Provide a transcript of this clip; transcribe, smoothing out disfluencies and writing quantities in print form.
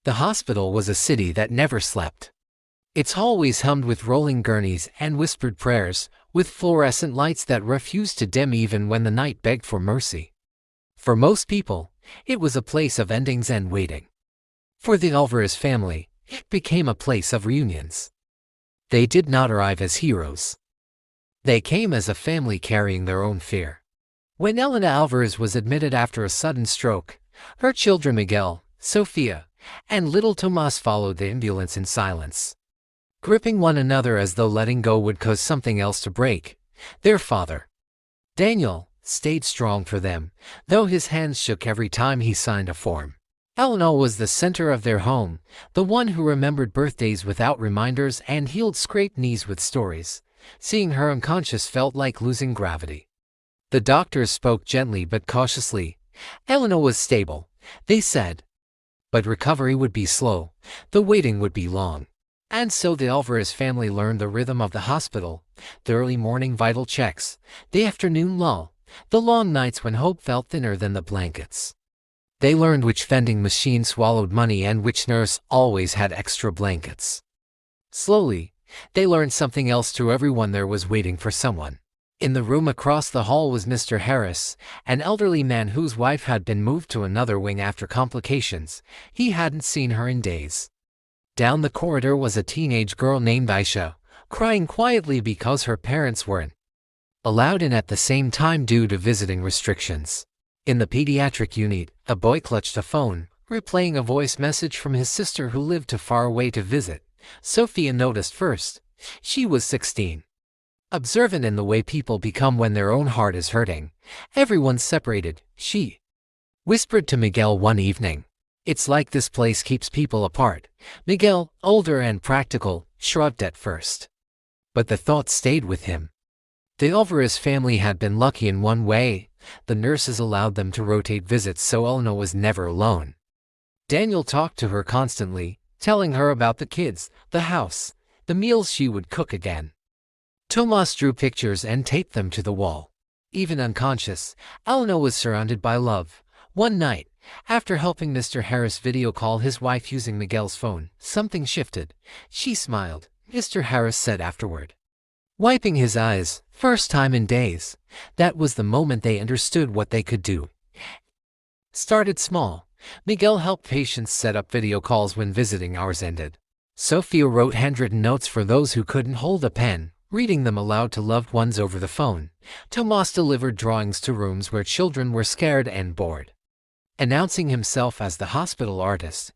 The hospital was a city that never slept. Its hallways hummed with rolling gurneys and whispered prayers, with fluorescent lights that refused to dim even when the night begged for mercy. For most people, it was a place of endings and waiting. For the Alvarez family, it became a place of reunions. They did not arrive as heroes. They came as a family carrying their own fear. When Elena Alvarez was admitted after a sudden stroke, her children Miguel, Sofia, and little Tomas followed the ambulance in silence, gripping one another as though letting go would cause something else to break. Their father, Daniel, stayed strong for them, though his hands shook every time he signed a form. Elena was the center of their home, the one who remembered birthdays without reminders and healed scraped knees with stories. Seeing her unconscious felt like losing gravity. The doctors spoke gently but cautiously. Elena was stable, they said. But recovery would be slow, the waiting would be long. And so the Alvarez family learned the rhythm of the hospital, the early morning vital checks, the afternoon lull, the long nights when hope felt thinner than the blankets. They learned which vending machine swallowed money and which nurse always had extra blankets. Slowly, they learned something else too. Everyone there was waiting for someone. In the room across the hall was Mr. Harris, an elderly man whose wife had been moved to another wing after complications. He hadn't seen her in days. Down the corridor was a teenage girl named Aisha, crying quietly because her parents weren't allowed in at the same time due to visiting restrictions. In the pediatric unit, a boy clutched a phone, replaying a voice message from his sister who lived too far away to visit. Sophia noticed first. She was 16. Observant in the way people become when their own heart is hurting. Everyone's separated, she whispered to Miguel one evening. It's like this place keeps people apart. Miguel, older and practical, shrugged at first. But the thought stayed with him. The Alvarez family had been lucky in one way. The nurses allowed them to rotate visits so Elena was never alone. Daniel talked to her constantly, telling her about the kids, the house, the meals she would cook again. Tomas drew pictures and taped them to the wall. Even unconscious, Elena was surrounded by love. One night, after helping Mr. Harris video call his wife using Miguel's phone, something shifted. She smiled, Mr. Harris said afterward, wiping his eyes. First time in days. That was the moment they understood what they could do. Started small. Miguel helped patients set up video calls when visiting hours ended. Sophia wrote handwritten notes for those who couldn't hold a pen, reading them aloud to loved ones over the phone. Tomas delivered drawings to rooms where children were scared and bored, announcing himself as the hospital artist.